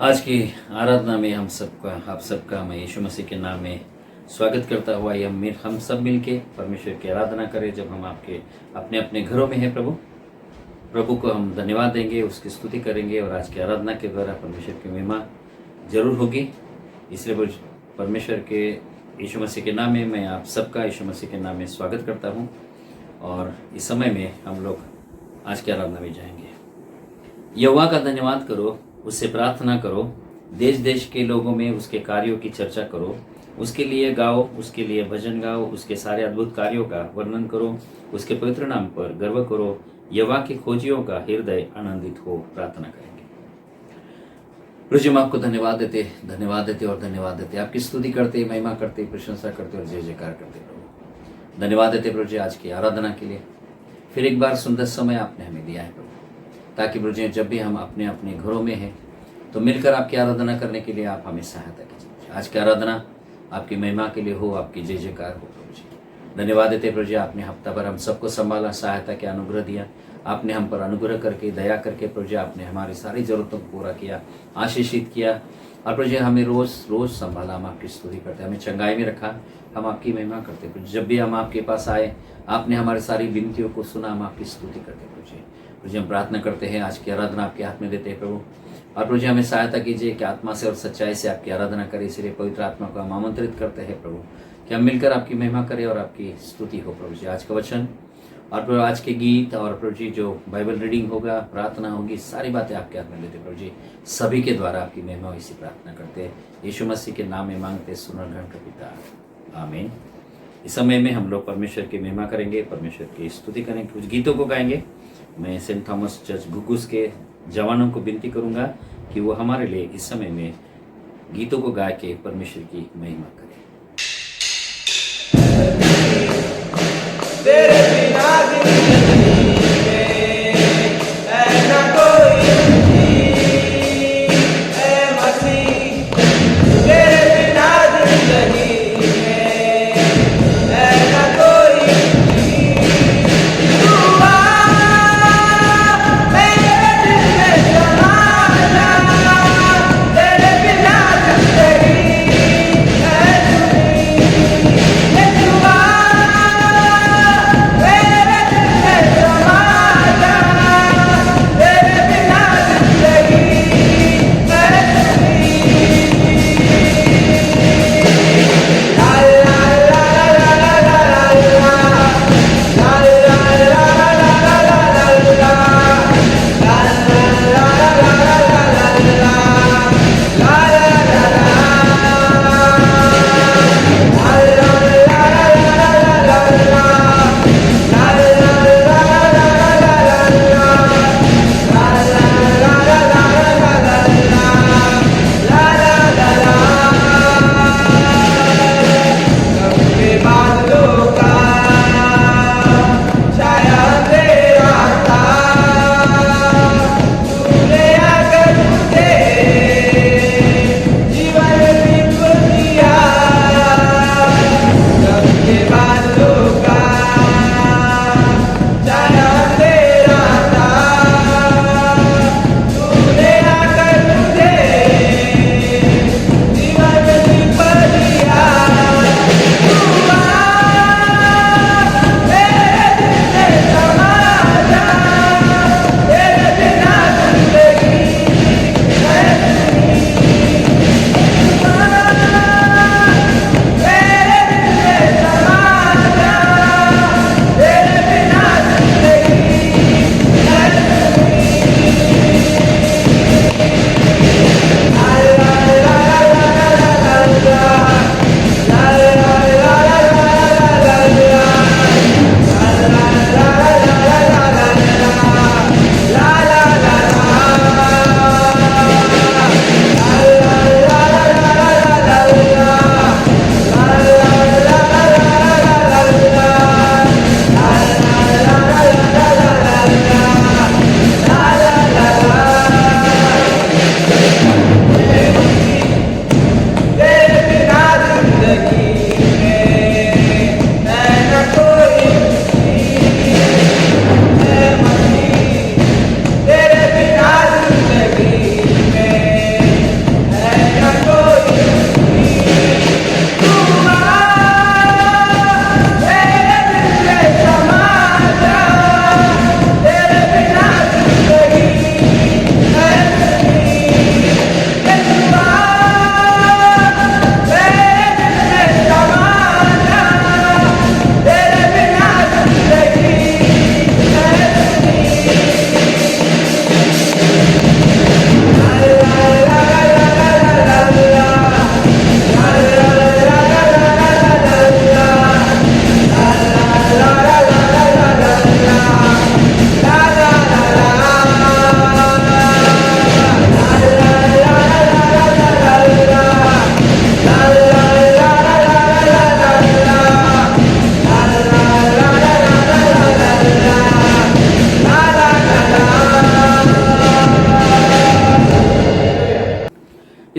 आज की आराधना में आप सबका मैं यीशु मसीह के नाम में स्वागत करता हुआ हम सब मिलके परमेश्वर की आराधना करें। जब हम आपके अपने अपने घरों में हैं, प्रभु को हम धन्यवाद देंगे, उसकी स्तुति करेंगे और आज की आराधना के द्वारा परमेश्वर की महिमा जरूर होगी। इसलिए परमेश्वर के यीशु मसीह के नाम में मैं आप सबका यीशु मसीह के नाम में स्वागत करता हूँ। और इस समय में हम लोग आज की आराधना में जाएंगे। यहोवा का धन्यवाद करो, उससे प्रार्थना करो, देश देश के लोगों में उसके कार्यों की चर्चा करो, उसके लिए गाओ, उसके लिए भजन गाओ, उसके सारे अद्भुत कार्यों का वर्णन करो, उसके पवित्र नाम पर गर्व करो। यहोवा के खोजियों का हृदय आनंदित हो। प्रार्थना करेंगे। प्रभु जी, हम आपको धन्यवाद देते, आपकी स्तुति करते, महिमा करते, प्रशंसा करते और जय जयकार करते। प्रभु धन्यवाद देते प्रभु जी आज की आराधना के लिए। फिर एक बार सुंदर समय आपने हमें दिया है प्रभु, ताकि प्रभु जी जब भी हम अपने अपने घरों में हैं तो मिलकर आपकी आराधना करने के लिए आप हमें सहायता कीजिए। आज की आराधना आपकी महिमा के लिए हो, आपकी जय जयकार हो। प्रभु जी धन्यवाद देते प्रभु जी, आपने हफ्ता भर हम सबको संभाला, सहायता के अनुग्रह दिया, आपने हम पर अनुग्रह करके, दया करके प्रभु जी आपने हमारी सारी जरूरतों को पूरा किया, आशीषित किया। और प्रभु जी हमें रोज रोज संभाला, हम आपकी स्तुति करते, हमें चंगाई में रखा, हम आपकी महिमा करते। प्रभु जब भी हम आपके पास आए, आपने हमारी सारी विनतियों को सुना, हम आपकी स्तुति करते। प्रभु जी हम प्रार्थना करते हैं, आज की आराधना आपके हाथ में देते हैं प्रभु। और प्रभु जी हमें सहायता कीजिए कि आत्मा से और सच्चाई से आपकी आराधना करें। इसलिए पवित्र आत्मा को हम आमंत्रित करते हैं प्रभु कि हम मिलकर आपकी महिमा करें और आपकी स्तुति हो। प्रभु जी आज का वचन और प्रभु आज के गीत और प्रभु जी जो बाइबल रीडिंग होगा, प्रार्थना होगी, सारी बातें आपके हाथ में देते प्रभु जी। सभी के द्वारा आपकी महिमा हो, इसी प्रार्थना करते हैं यीशु मसीह के नाम में मांगते, सुनर ग्रहण कर पिता, आमीन। इस समय में हम लोग परमेश्वर की महिमा करेंगे, परमेश्वर की स्तुति करेंगे, कुछ गीतों को गाएंगे। मैं सेंट थॉमस चर्च घुघुस के जवानों को विनती करूंगा कि वो हमारे लिए इस समय में गीतों को गा के परमेश्वर की महिमा करें। तेरे बिना जिंदगी में ऐसा कोई नहीं है मसीह, तेरे बिना जिंदगी में ऐसा कोई नहीं। तू मेरे दिल में समा जा, तेरे बिना जिंदगी है।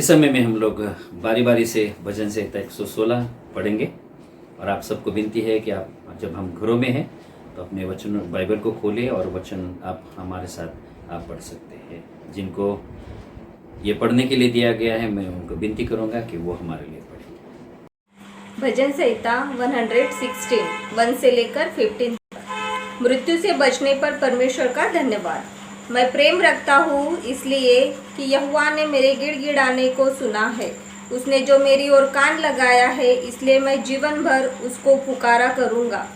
इस समय में हम लोग बारी बारी से भजन संहिता 116 पढ़ेंगे और आप सबको विनती है कि आप जब हम घरों में हैं तो अपने वचन बाइबल को खोलें और वचन आप हमारे साथ आप पढ़ सकते हैं। जिनको ये पढ़ने के लिए दिया गया है मैं उनको विनती करूंगा कि वो हमारे लिए पढ़ें। भजन संहिता 116 1 से लेकर 15 तक। मृत्यु से बचने पर परमेश्वर का धन्यवाद। मैं प्रेम रखता हूँ इसलिए कि यहोवा ने मेरे गिड़गिड़ाने को सुना है। उसने जो मेरी ओर कान लगाया है इसलिए मैं जीवन भर उसको पुकारा करूँगा।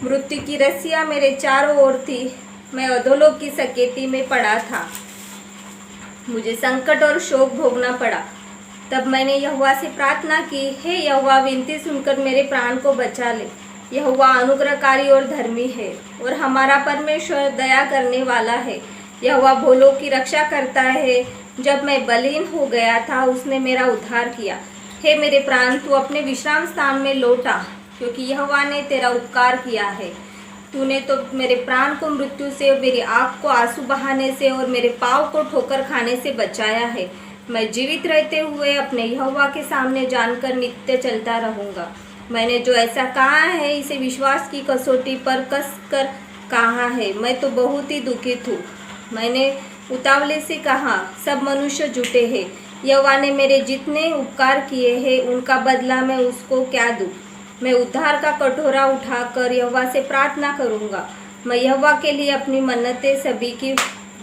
मृत्यु की रस्सियाँ मेरे चारों ओर थी, मैं अधोलोक की सकेती में पड़ा था। मुझे संकट और शोक भोगना पड़ा। तब मैंने यहोवा से प्रार्थना की, हे यहोवा, विनती सुनकर मेरे प्राण को बचा ले। यहोवा अनुग्रहकारी और धर्मी है और हमारा परमेश्वर दया करने वाला है। यहोवा भोलों की रक्षा करता है। जब मैं बलहीन हो गया था उसने मेरा उद्धार किया। हे मेरे प्राण, तू अपने विश्राम स्थान में लौट आ, क्योंकि यहोवा ने तेरा उपकार किया है। तूने तो मेरे प्राण को मृत्यु से, मेरी आँख को आंसू बहाने से और मेरे पाँव को ठोकर खाने से बचाया है। मैं जीवित रहते हुए अपने यहोवा के सामने जानकर नित्य चलता रहूँगा। मैंने जो ऐसा कहा है इसे विश्वास की कसौटी पर कस कर कहा है। मैं तो बहुत ही दुखित हूँ। मैंने उतावले से कहा, सब मनुष्य झूठे हैं। यहोवा ने मेरे जितने उपकार किए हैं उनका बदला मैं उसको क्या दूँ। मैं उद्धार का कटोरा उठाकर यहोवा से प्रार्थना करूँगा। मैं यहोवा के लिए अपनी मन्नतें सभी की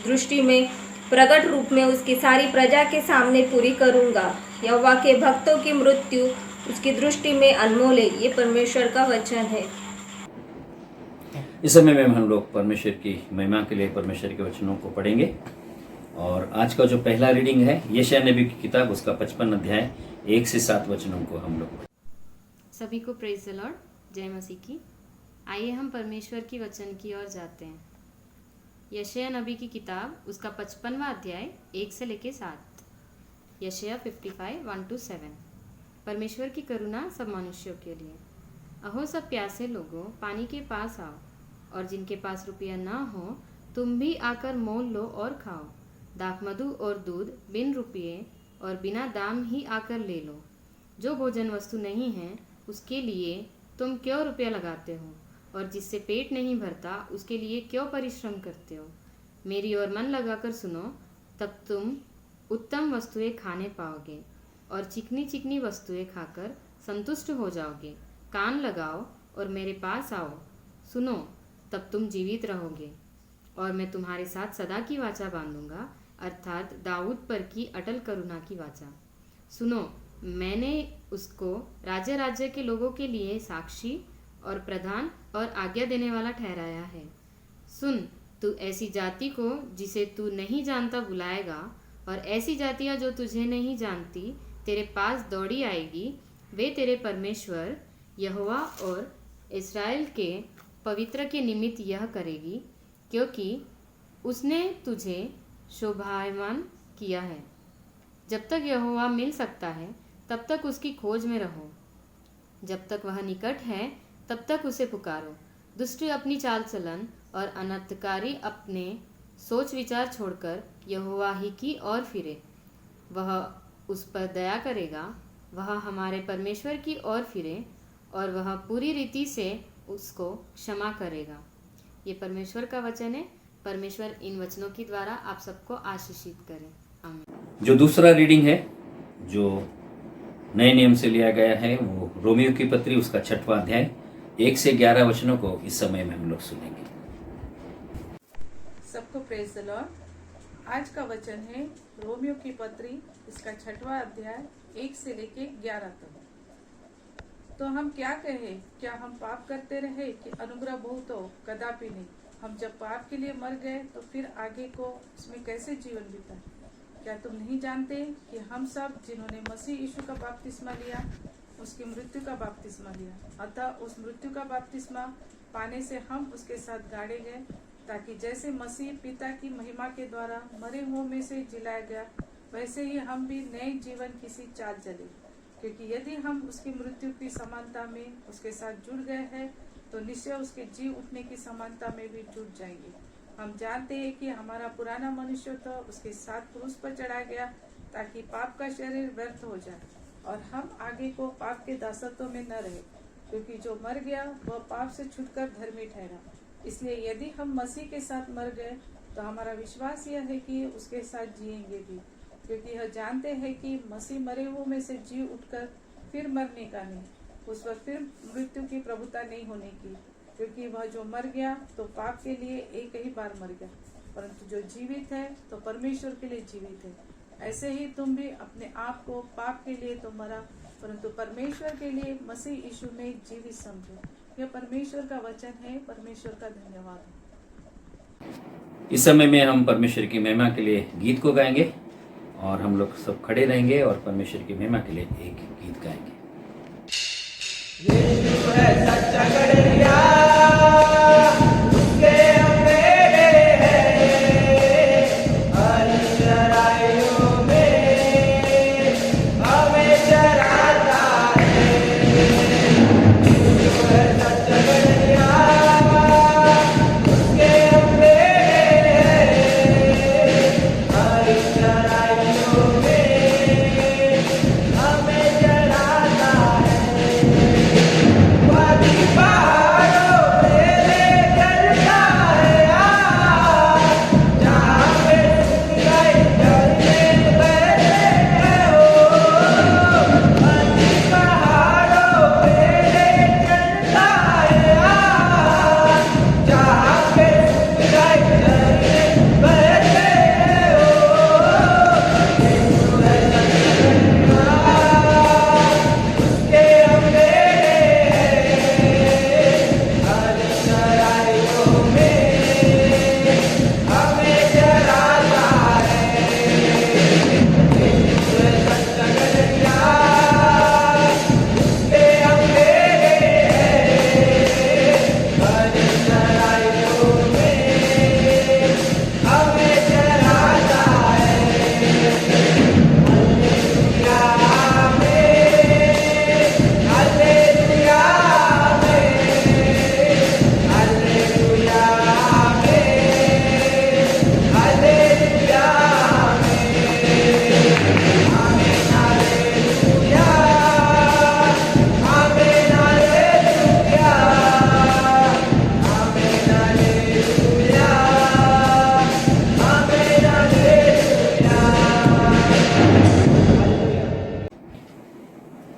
दृष्टि में प्रकट रूप में उसकी सारी प्रजा के सामने पूरी करूँगा। यहोवा के भक्तों की मृत्यु उसकी दृष्टि में अनमोल है। ये परमेश्वर का वचन है। इस समय में हम लोग परमेश्वर की महिमा के लिए परमेश्वर के वचनों को पढ़ेंगे और आज का जो पहला रीडिंग है यशायाह नबी की किताब उसका 55 अध्याय 1 से 7 वचनों को हम लोग। सभी को प्रेज द लॉर्ड, जय मसीह की। आइए हम परमेश्वर की वचन की ओर जाते हैं। यशायाह नबी की किताब उसका 55वां अध्याय 1 से लेके 7। यशायाह 55 1 to 7। परमेश्वर की करुणा सब मनुष्यों के लिए। अहो सब प्यासे लोगों, पानी के पास आओ, और जिनके पास रुपया ना हो तुम भी आकर मोल लो और खाओ। दाख मधु और दूध बिन रुपये और बिना दाम ही आकर ले लो। जो भोजन वस्तु नहीं है उसके लिए तुम क्यों रुपया लगाते हो, और जिससे पेट नहीं भरता उसके लिए क्यों परिश्रम करते हो। मेरी ओर मन लगाकर सुनो, तब तुम उत्तम वस्तुएं खाने पाओगे और चिकनी चिकनी वस्तुएं खाकर संतुष्ट हो जाओगे। कान लगाओ और मेरे पास आओ, सुनो, तब तुम जीवित रहोगे। और मैं तुम्हारे साथ सदा की वाचा बांधूंगा, अर्थात दाऊद पर की अटल करुणा की वाचा। सुनो, मैंने उसको राज्य राज्य के लोगों के लिए साक्षी और प्रधान और आज्ञा देने वाला ठहराया है। सुन, तू ऐसी जाति को जिसे तू नहीं जानता बुलाएगा, और ऐसी जातियां जो तुझे नहीं जानती तेरे पास दौड़ी आएगी। वे तेरे परमेश्वर यहोवा और इस्राएल के पवित्र के निमित्त यह करेगी, क्योंकि उसने तुझे शोभायमान किया है। जब तक यहोवा मिल सकता है तब तक उसकी खोज में रहो। जब तक वह निकट है तब तक उसे पुकारो। दुष्ट अपनी चाल चलन और अनर्थकारी अपने सोच विचार छोड़कर यहोवा ही की ओर फिरे। वह उस पर दया करेगा। वह हमारे परमेश्वर की ओर फिरे और वह पूरी रीति से उसको क्षमा करेगा। ये परमेश्वर का वचन है। परमेश्वर इन वचनों के द्वारा आप सबको आशीषित करे। आमीन। जो दूसरा रीडिंग है जो नए नियम से लिया गया है वो रोमियो की पत्री उसका 6वां अध्याय 1 से 11 वचनों को इस समय में हम लोग सुनेंगे। सबको प्रेज द लॉर्ड। आज का वचन है रोमियो की पत्री इसका 6वां अध्याय 1 से लेके 11 तक। तो हम क्या कहें? क्या हम पाप करते रहे कि अनुग्रह बहुत हो? कदापि नहीं। हम जब पाप के लिए मर गए तो फिर आगे को उसमें कैसे जीवन बिताए? क्या तुम नहीं जानते कि हम सब जिन्होंने मसीह यीशु का बपतिस्मा लिया उसकी मृत्यु का बपतिस्मा लिया, अतः उस मृत्यु का बपतिस्मा पाने से हम उसके साथ गाड़े गए, ताकि जैसे मसीह पिता की महिमा के द्वारा मरे हुओं में से जिलाया गया वैसे ही हम भी नए जीवन की सी चाल चले। क्योंकि यदि हम उसकी मृत्यु की समानता में उसके साथ जुड़ गए हैं तो निश्चय उसके जी उठने की समानता में भी जुड़ जाएंगे। हम जानते हैं कि हमारा पुराना मनुष्य तो उसके साथ क्रूस पर चढ़ा गया, ताकि पाप का शरीर व्यर्थ हो जाए और हम आगे को पाप के दासत्व में न रहे, क्योंकि जो मर गया वह पाप से छूटकर धर्मी ठहरा। इसलिए यदि हम मसीह के साथ मर गए तो हमारा विश्वास यह है कि उसके साथ जिएंगे भी, क्योंकि यह जानते हैं कि मसीह मरे हुओं में से जी उठकर फिर मरने का नहीं, उस पर फिर मृत्यु की प्रभुता नहीं होने की, क्योंकि वह जो मर गया तो पाप के लिए एक ही बार मर गया, परंतु जो जीवित है तो परमेश्वर के लिए जीवित है। ऐसे ही तुम भी अपने आप को पाप के लिए तो मरा, परंतु परमेश्वर के लिए मसीह यीशु में जीवित समझो। यह परमेश्वर का वचन है। परमेश्वर का धन्यवाद। इस समय में हम परमेश्वर की महिमा के लिए गीत को गाएंगे और हम लोग सब खड़े रहेंगे और परमेश्वर की महिमा के लिए एक गीत गाएंगे। यीशु है सच्चा गड़रिया, उसके अंधेरे हैं, हर चराइयों में हमें चराता है। यीशु है सच्चा गड़रिया, उसके अंधेरे हैं, हर चराइयों में हमें चराता है। पहाड़ों पे ले चलता है जहाँ पे सुनाई चलने बैठे हैं पहाड़ों पे ले चलता है जहाँ पे सुनाई चलने बैठे हैं उसके अंधेरे हर चराइयों में हमें चराता है। सच्चा गड़रिया, उसके अंधेरे हर चराइयों में हमें चराता है। हालेलुया हालेलुया हालेलुया आमीन हालेलुया आमीन हालेलुया आमीन हालेलुया आमीन हालेलुया।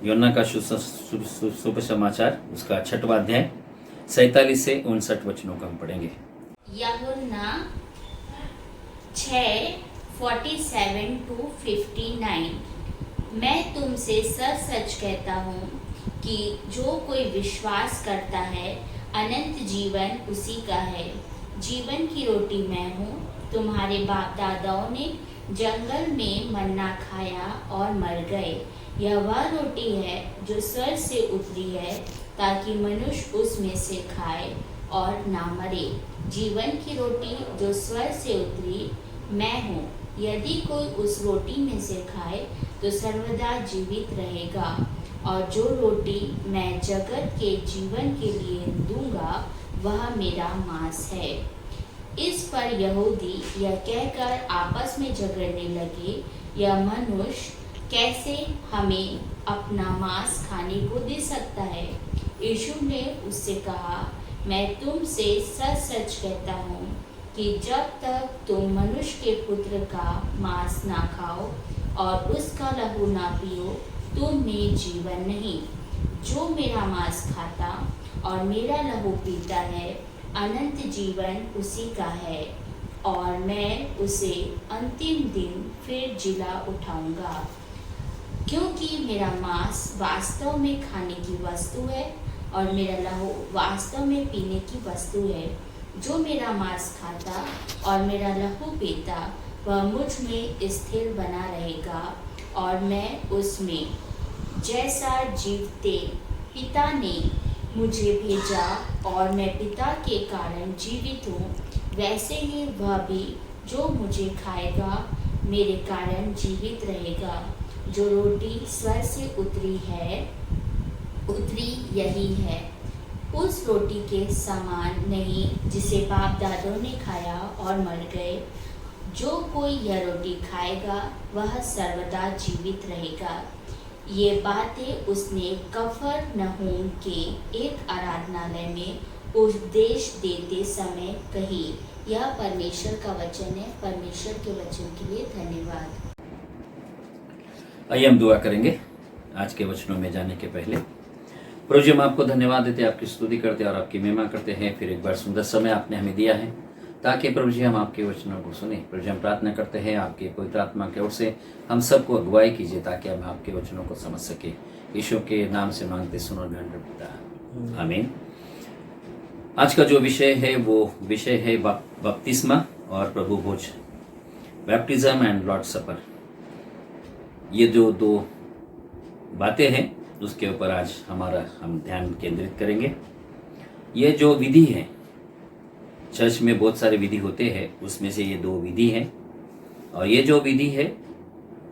योना का शुभ समाचार उसका 6वां अध्याय 47 से 59 वचनों को हम पढ़ेंगे। यूहन्ना 6:47 to 59। मैं तुमसे सच सच कहता हूँ कि जो कोई विश्वास करता है अनंत जीवन उसी का है। जीवन की रोटी मैं हूँ। तुम्हारे बाप दादाओं ने जंगल में मन्ना खाया और मर गए। यह वह रोटी है जो स्वर्ग से उतरी है, ताकि मनुष्य उसमें से खाए और ना मरे। जीवन की रोटी जो स्वर्ग से उतरी मैं हूँ। यदि कोई उस रोटी में से खाए तो सर्वदा जीवित रहेगा। और जो रोटी मैं जगत के जीवन के लिए दूंगा वह मेरा मांस है। इस पर यहूदी यह कहकर आपस में झगड़ने लगे, यह मनुष्य कैसे हमें अपना मांस खाने को दे सकता है। यीशु ने उससे कहा, मैं तुमसे सच सच कहता हूँ कि जब तक तुम मनुष्य के पुत्र का मांस ना खाओ और उसका लहू ना पियो तुम में जीवन नहीं। जो मेरा मांस खाता और मेरा लहू पीता है अनंत जीवन उसी का है, और मैं उसे अंतिम दिन फिर जिला उठाऊंगा। क्योंकि मेरा मांस वास्तव में खाने की वस्तु है और मेरा लहू वास्तव में पीने की वस्तु है। जो मेरा मांस खाता और मेरा लहू पीता वह मुझ में स्थिर बना रहेगा और मैं उसमें। जैसा जीवते पिता ने मुझे भेजा और मैं पिता के कारण जीवित हूँ, वैसे ही वह भी जो मुझे खाएगा मेरे कारण जीवित रहेगा। जो रोटी स्वर्ग से उतरी यही है, उस रोटी के समान नहीं जिसे बाप दादों ने खाया और मर गए। जो कोई यह रोटी खाएगा वह सर्वदा जीवित रहेगा। ये बातें उसने कफरनहूम के एक आराधनालय में उपदेश देते समय कही। यह परमेश्वर का वचन है। परमेश्वर के वचन के लिए धन्यवाद। आइए हम दुआ करेंगे आज के वचनों में जाने के पहले। प्रभु जी, हम आपको धन्यवाद देते, आपकी स्तुति करते और आपकी महिमा करते हैं। फिर एक बार सुंदर समय आपने हमें दिया है ताकि प्रभु जी हम आपके वचनों को सुने। प्रभु जी, हम प्रार्थना करते हैं आपके पवित्र आत्मा की ओर से हम सबको अगुवाई कीजिए ताकि हम आपके वचनों को समझ सके। यीशु के नाम से मांगते सुनो धन्य पिता, आमीन। आज का जो विषय है वो विषय है बपतिस्मा और प्रभु भोज, बैप्टिज्म एंड लॉर्ड सपर। ये जो दो बातें हैं उसके ऊपर आज हम ध्यान केंद्रित करेंगे। ये जो विधि है, चर्च में बहुत सारे विधि होते हैं, उसमें से ये दो विधि हैं और ये जो विधि है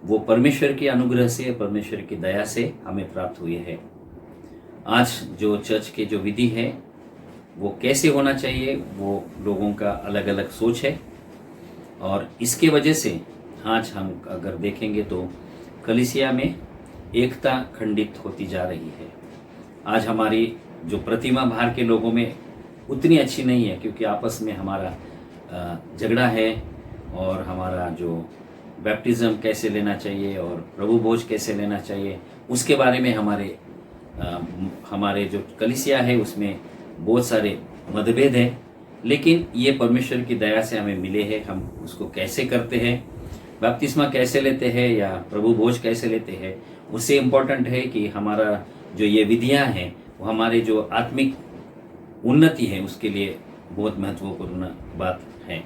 वो परमेश्वर के अनुग्रह से, परमेश्वर की दया से हमें प्राप्त हुई है। आज जो चर्च के जो विधि है वो कैसे होना चाहिए वो लोगों का अलग अलग सोच है और इसके वजह से आज हम अगर देखेंगे तो कलीसिया में एकता खंडित होती जा रही है। आज हमारी जो प्रतिमा बाहर के लोगों में उतनी अच्छी नहीं है क्योंकि आपस में हमारा झगड़ा है और हमारा जो बैप्टिज्म कैसे लेना चाहिए और प्रभु भोज कैसे लेना चाहिए उसके बारे में हमारे जो कलीसिया है उसमें बहुत सारे मतभेद हैं। लेकिन ये परमेश्वर की दया से हमें मिले हैं। हम उसको कैसे करते हैं, बपतिस्मा कैसे लेते हैं या प्रभु भोज कैसे लेते हैं, उससे इम्पोर्टेंट है कि हमारा जो ये विधियां हैं वो हमारे जो आत्मिक उन्नति है उसके लिए बहुत महत्वपूर्ण बात है।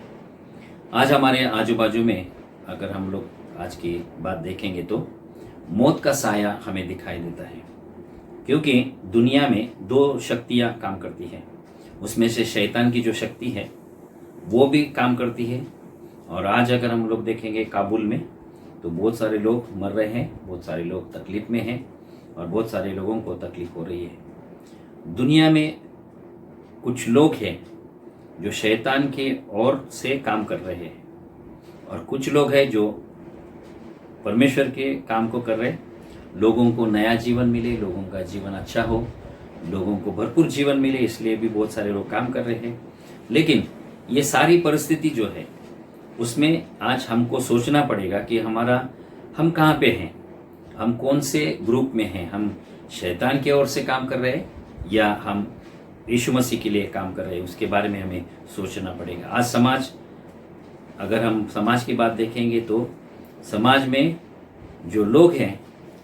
आज हमारे आजू बाजू में अगर हम लोग आज की बात देखेंगे तो मौत का साया हमें दिखाई देता है क्योंकि दुनिया में दो शक्तियां काम करती हैं। उसमें से शैतान की जो शक्ति है वो भी काम करती है और आज अगर हम लोग देखेंगे काबुल में तो बहुत सारे लोग मर रहे हैं, बहुत सारे लोग तकलीफ में हैं और बहुत सारे लोगों को तकलीफ हो रही है। दुनिया में कुछ लोग हैं जो शैतान के ओर से काम कर रहे हैं और कुछ लोग हैं जो परमेश्वर के काम को कर रहे हैं। लोगों को नया जीवन मिले, लोगों का जीवन अच्छा हो, लोगों को भरपूर जीवन मिले, इसलिए भी बहुत सारे लोग काम कर रहे हैं। लेकिन ये सारी परिस्थिति जो है उसमें आज हमको सोचना पड़ेगा कि हम कहाँ पे हैं, हम कौन से ग्रुप में हैं। हम शैतान की ओर से काम कर रहे हैं या हम यीशु मसीह के लिए काम कर रहे हैं, उसके बारे में हमें सोचना पड़ेगा। आज अगर हम समाज की बात देखेंगे तो समाज में जो लोग हैं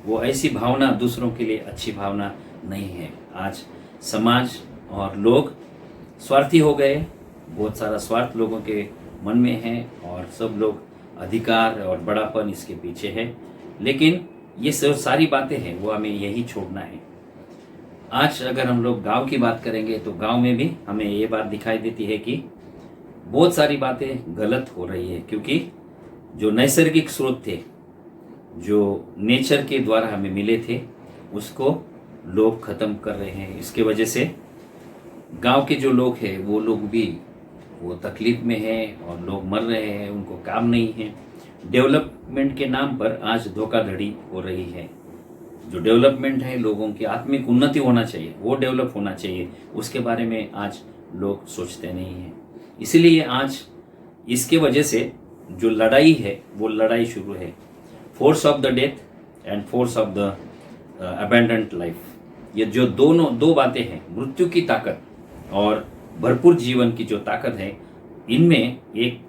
वो ऐसी भावना दूसरों के लिए अच्छी भावना नहीं है। आज समाज और लोग स्वार्थी हो गए, बहुत सारा स्वार्थ लोगों के मन में है और सब लोग अधिकार और बड़ापन इसके पीछे है। लेकिन ये सारी बातें हैं वो हमें यही छोड़ना है। आज अगर हम लोग गांव की बात करेंगे तो गांव में भी हमें ये बात दिखाई देती है कि बहुत सारी बातें गलत हो रही है क्योंकि जो नैसर्गिक स्रोत थे, जो नेचर के द्वारा हमें मिले थे, उसको लोग ख़त्म कर रहे हैं। इसके वजह से गांव के जो लोग हैं वो लोग भी वो तकलीफ में हैं और लोग मर रहे हैं, उनको काम नहीं है। डेवलपमेंट के नाम पर आज धोखाधड़ी हो रही है। जो डेवलपमेंट है, लोगों की आत्मिक उन्नति होना चाहिए, वो डेवलप होना चाहिए, उसके बारे में आज लोग सोचते नहीं हैं। इसीलिए आज इसके वजह से जो लड़ाई है वो लड़ाई शुरू है, force of the death and force of the abandoned life. ये जो दो बातें हैं, मृत्यु की ताकत और भरपूर जीवन की जो ताकत है, इनमें एक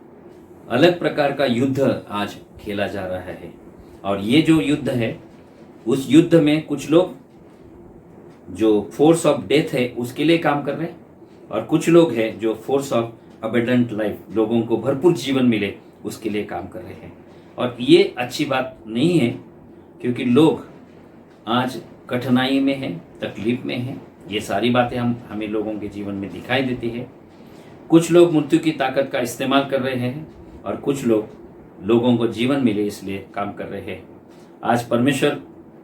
अलग प्रकार का युद्ध आज खेला जा रहा है। और ये जो युद्ध है, उस युद्ध में कुछ लोग जो फोर्स ऑफ डेथ है उसके लिए काम कर रहे हैं और कुछ लोग हैं जो फोर्स ऑफ अबैंडेंट लाइफ, लोगों को भरपूर जीवन मिले, उसके लिए काम कर रहे हैं। और ये अच्छी बात नहीं है क्योंकि लोग आज कठिनाई में हैं, तकलीफ में हैं। ये सारी बातें हमें लोगों के जीवन में दिखाई देती है। कुछ लोग मृत्यु की ताकत का इस्तेमाल कर रहे हैं और कुछ लोगों को जीवन मिले इसलिए काम कर रहे हैं। आज परमेश्वर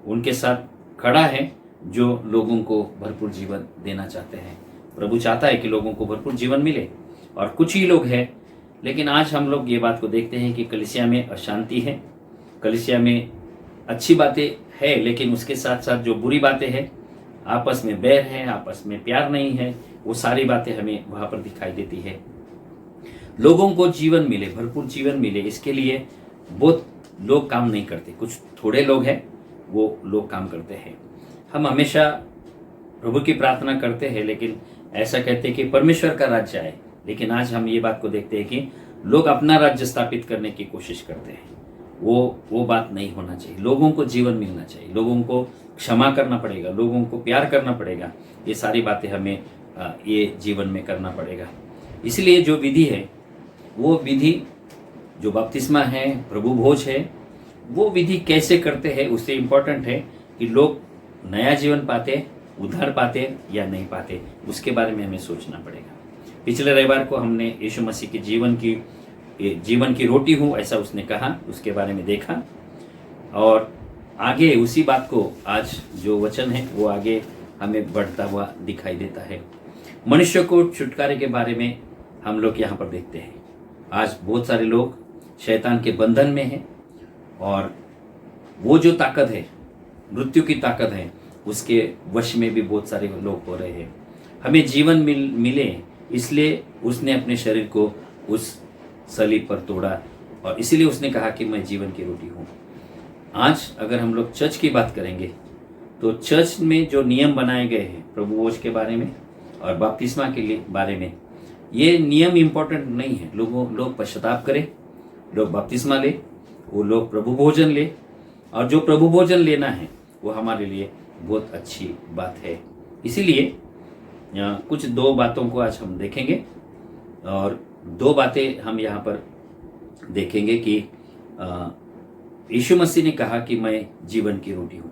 उनके साथ खड़ा है जो लोगों को भरपूर जीवन देना चाहते हैं। प्रभु चाहता है कि लोगों को भरपूर जीवन मिले और कुछ ही लोग हैं लेकिन आज हम लोग ये बात को देखते हैं कि कलीसिया में अशांति है, कलीसिया में अच्छी बातें है लेकिन उसके साथ साथ जो बुरी बातें हैं, आपस में बैर है, आपस में प्यार नहीं है, वो सारी बातें हमें वहाँ पर दिखाई देती है। लोगों को जीवन मिले, भरपूर जीवन मिले, इसके लिए बहुत लोग काम नहीं करते, कुछ थोड़े लोग हैं वो लोग काम करते हैं। हम हमेशा प्रभु की प्रार्थना करते हैं लेकिन ऐसा कहते हैं कि परमेश्वर का राज्य आए, लेकिन आज हम ये बात को देखते हैं कि लोग अपना राज्य स्थापित करने की कोशिश करते हैं। वो बात नहीं होना चाहिए। लोगों को जीवन मिलना चाहिए, लोगों को क्षमा करना पड़ेगा, लोगों को प्यार करना पड़ेगा। ये सारी बातें हमें ये जीवन में करना पड़ेगा। इसलिए जो विधि है, वो विधि जो बपतिस्मा है, प्रभु भोज है, वो विधि कैसे करते हैं उससे इम्पोर्टेंट है कि लोग नया जीवन पाते, उद्धार पाते या नहीं पाते, उसके बारे में हमें सोचना पड़ेगा। पिछले रविवार को हमने यीशु मसीह के जीवन की रोटी हूँ ऐसा उसने कहा, उसके बारे में देखा, और आगे उसी बात को आज जो वचन है वो आगे हमें बढ़ता हुआ दिखाई देता है। मनुष्य को छुटकारे के बारे में हम लोग यहाँ पर देखते हैं। आज बहुत सारे लोग शैतान के बंधन में हैं और वो जो ताकत है, मृत्यु की ताकत है, उसके वश में भी बहुत सारे लोग हो रहे हैं। हमें जीवन मिले इसलिए उसने अपने शरीर को उस सलीब पर तोड़ा और इसीलिए उसने कहा कि मैं जीवन की रोटी हूँ। आज अगर हम लोग चर्च की बात करेंगे तो चर्च में जो नियम बनाए गए हैं प्रभु भोज के बारे में और बपतिस्मा के लिए बारे में, ये नियम इम्पोर्टेंट नहीं है। लोग पश्चाताप करें, लोग बपतिस्मा ले, वो लोग प्रभु भोजन ले, और जो प्रभु भोजन लेना है वो हमारे लिए बहुत अच्छी बात है। इसीलिए कुछ दो बातों को आज हम देखेंगे और दो बातें हम यहाँ पर देखेंगे कि यीशु मसीह ने कहा कि मैं जीवन की रोटी हूँ।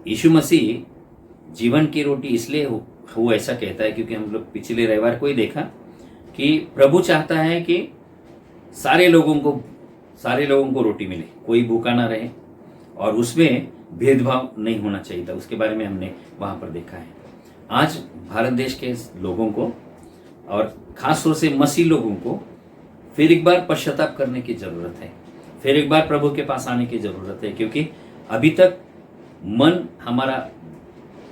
यीशु मसीह जीवन की रोटी इसलिए वो ऐसा कहता है क्योंकि हम लोग पिछले रविवार को ही देखा कि प्रभु चाहता है कि सारे लोगों को रोटी मिले, कोई भूखा ना रहे, और उसमें भेदभाव नहीं होना चाहिए था। उसके बारे में हमने वहाँ पर देखा है। आज भारत देश के लोगों को और खास तौर से मसीह लोगों को फिर एक बार पश्चाताप करने की ज़रूरत है, फिर एक बार प्रभु के पास आने की ज़रूरत है, क्योंकि अभी तक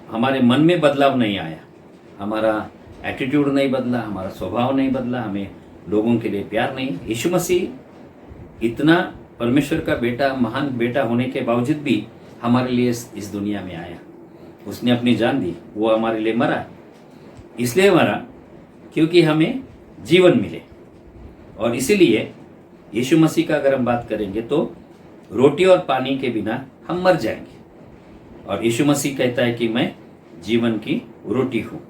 हमारे मन में बदलाव नहीं आया, हमारा एटीट्यूड नहीं बदला, हमारा स्वभाव नहीं बदला, हमें लोगों के लिए प्यार नहीं। यीशु मसीह इतना परमेश्वर का बेटा, महान बेटा होने के बावजूद भी हमारे लिए इस दुनिया में आया, उसने अपनी जान दी, वो हमारे लिए मरा। इसलिए मरा क्योंकि हमें जीवन मिले, और इसीलिए यीशु मसीह का अगर हम बात करेंगे तो रोटी और पानी के बिना हम मर जाएंगे, और यीशु मसीह कहता है कि मैं जीवन की रोटी हूँ।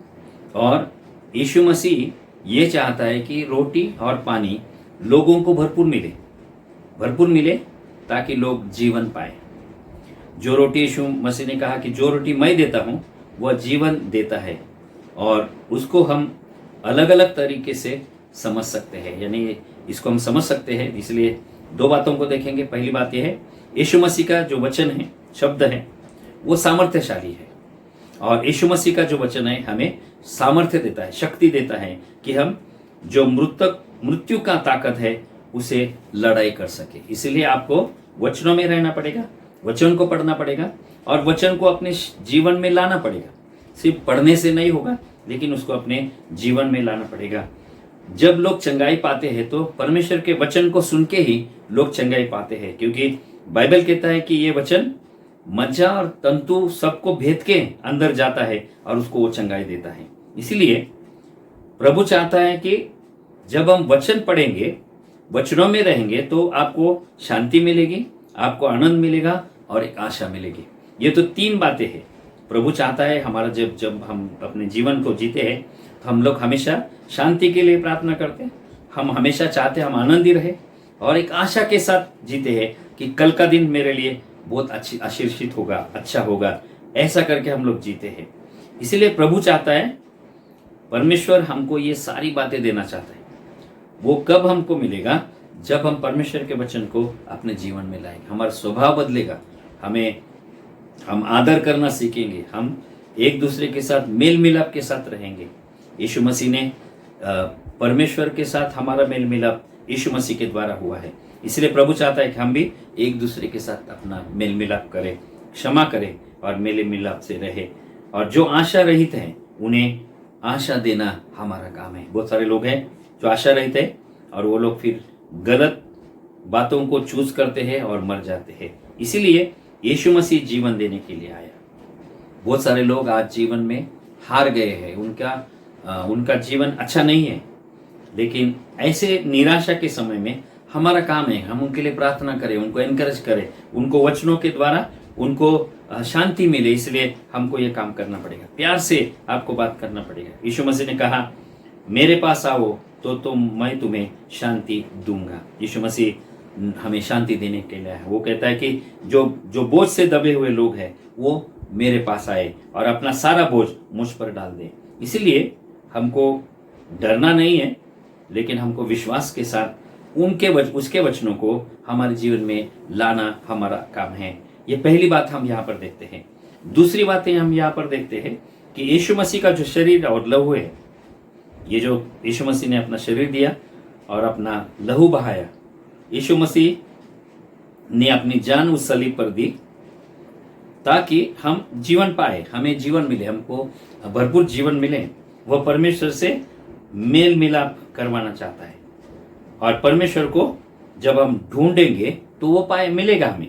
और यीशु मसीह ये चाहता है कि रोटी और पानी लोगों को भरपूर मिले ताकि लोग जीवन पाए। जो रोटी यीशु मसीह ने कहा कि जो रोटी मैं देता हूँ वह जीवन देता है, और उसको हम अलग अलग तरीके से समझ सकते हैं, यानी इसको हम समझ सकते हैं। इसलिए दो बातों को देखेंगे। पहली बात यह है, यीशु मसीह का जो वचन है, शब्द है, वो सामर्थ्यशाली है, और यीशु मसीह का जो वचन है हमें सामर्थ्य देता है, शक्ति देता है कि हम जो मृत्यु का ताकत है उसे लड़ाई कर सके। इसलिए आपको वचनों में रहना पड़ेगा, वचन को पढ़ना पड़ेगा, और वचन को अपने जीवन में लाना पड़ेगा। सिर्फ पढ़ने से नहीं होगा, लेकिन उसको अपने जीवन में लाना पड़ेगा। जब लोग चंगाई पाते हैं तो परमेश्वर के वचन को सुन के ही लोग चंगाई पाते हैं, क्योंकि बाइबल कहता है कि ये वचन मज्जा और तंतु सबको भेद के अंदर जाता है और उसको वो चंगाई देता है। इसीलिए प्रभु चाहता है कि जब हम वचन पढ़ेंगे, वचनों में रहेंगे, तो आपको शांति मिलेगी, आपको आनंद मिलेगा और एक आशा मिलेगी। ये तो तीन बातें हैं। प्रभु चाहता है हमारा जब हम अपने जीवन को जीते हैं तो हम लोग हमेशा शांति के लिए प्रार्थना करते हैं, हम हमेशा चाहते हैं हम आनंदी रहे और एक आशा के साथ जीते हैं कि कल का दिन मेरे लिए बहुत अच्छी आशीर्षित होगा, अच्छा होगा, ऐसा करके हम लोग जीते हैं। इसीलिए प्रभु चाहता है, परमेश्वर हमको ये सारी बातें देना चाहता है। वो कब हमको मिलेगा? जब हम परमेश्वर के वचन को अपने जीवन में लाएंगे, हमारा स्वभाव बदलेगा, हम आदर करना सीखेंगे, हम एक दूसरे के साथ मेल मिलाप के साथ रहेंगे। यीशु मसीह ने परमेश्वर के साथ हमारा मेल मिलाप यीशु मसीह के द्वारा हुआ है। इसलिए प्रभु चाहता है कि हम भी एक दूसरे के साथ अपना मेल मिलाप करें, क्षमा करें और मेल मिलाप से रहे। और जो आशा रहित हैं उन्हें आशा देना हमारा काम है। बहुत सारे लोग हैं जो आशा रहित है और वो लोग फिर गलत बातों को चूज करते हैं और मर जाते हैं। इसीलिए यीशु मसीह जीवन देने के लिए आया। बहुत सारे लोग आज जीवन में हार गए हैं, उनका जीवन अच्छा नहीं है। लेकिन ऐसे निराशा के समय में हमारा काम है हम उनके लिए प्रार्थना करें, उनको एनकरेज करें, उनको वचनों के द्वारा उनको शांति मिले। इसलिए हमको ये काम करना पड़ेगा, प्यार से आपको बात करना पड़ेगा। यीशु मसीह ने कहा मेरे पास आओ तो मैं तुम्हें शांति दूंगा। यीशु मसीह हमें शांति देने के लिए है। वो कहता है कि जो बोझ से दबे हुए लोग हैं वो मेरे पास आए और अपना सारा बोझ मुझ पर डाल दे। इसीलिए हमको डरना नहीं है, लेकिन हमको विश्वास के साथ उसके वचनों को हमारे जीवन में लाना हमारा काम है। ये पहली बात हम यहाँ पर देखते हैं। दूसरी बातें हम यहाँ पर देखते हैं कि यीशु मसीह का जो शरीर और लहू है, ये जो यीशु मसीह ने अपना शरीर दिया और अपना लहू बहाया, यीशु मसीह ने अपनी जान उस सलीब पर दी ताकि हम जीवन पाए, हमें जीवन मिले, हमको भरपूर जीवन मिले। वह परमेश्वर से मेल मिलाप करवाना चाहता है और परमेश्वर को जब हम ढूंढेंगे तो वो मिलेगा हमें।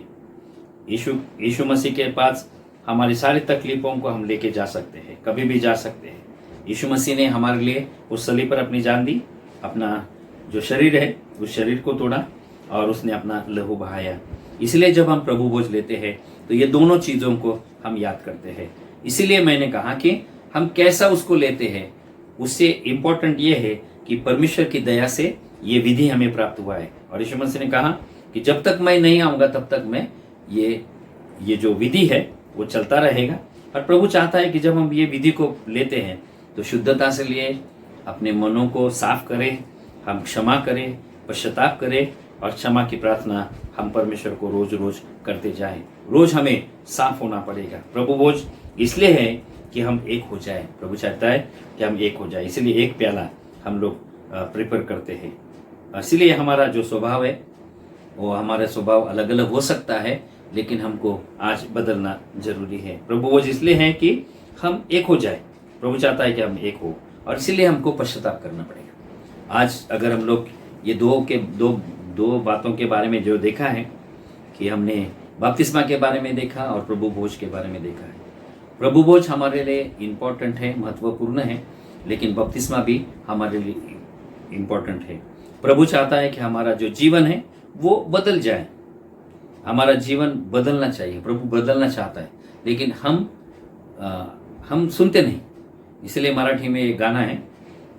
यीशु मसीह के पास हमारी सारी तकलीफों को हम लेके जा सकते हैं, कभी भी जा सकते हैं। यीशु मसीह ने हमारे लिए उस सलीब पर अपनी जान दी, अपना जो शरीर है उस शरीर को तोड़ा और उसने अपना लहू बहाया। इसलिए जब हम प्रभु भोज लेते हैं तो ये दोनों चीज़ों को हम याद करते हैं। इसीलिए मैंने कहा कि हम कैसा उसको लेते हैं, उससे इम्पोर्टेंट ये है कि परमेश्वर की दया से ये विधि हमें प्राप्त हुआ है। और यीशु मसीह ने कहा कि जब तक मैं नहीं आऊँगा तब तक मैं ये जो विधि है वो चलता रहेगा। और प्रभु चाहता है कि जब हम ये विधि को लेते हैं तो शुद्धता से लिए, अपने मनों को साफ करें, हम क्षमा करें, पश्चाताप करें और क्षमा की प्रार्थना हम परमेश्वर को रोज रोज करते जाएं। रोज हमें साफ होना पड़ेगा। प्रभु भोज इसलिए है कि हम एक हो जाए। प्रभु चाहता है कि हम एक हो जाए, इसलिए एक प्याला हम लोग प्रिपेयर करते हैं। इसलिए हमारा जो स्वभाव है वो हमारा स्वभाव अलग अलग हो सकता है, लेकिन हमको आज बदलना जरूरी है। प्रभु भोज इसलिए है कि हम एक हो जाए। प्रभु चाहता है कि हम एक हो और इसीलिए हमको पश्चाताप करना पड़ेगा। आज अगर हम लोग ये दो बातों के बारे में जो देखा है कि हमने बपतिस्मा के बारे में देखा और प्रभु भोज के बारे में देखा है। प्रभु भोज हमारे लिए इम्पोर्टेंट है, महत्वपूर्ण है, लेकिन बपतिस्मा भी हमारे लिए इम्पोर्टेंट है। प्रभु चाहता है कि हमारा जो जीवन है वो बदल जाए, हमारा जीवन बदलना चाहिए। प्रभु बदलना चाहता है, लेकिन हम सुनते नहीं। इसलिए मराठी में एक गाना है,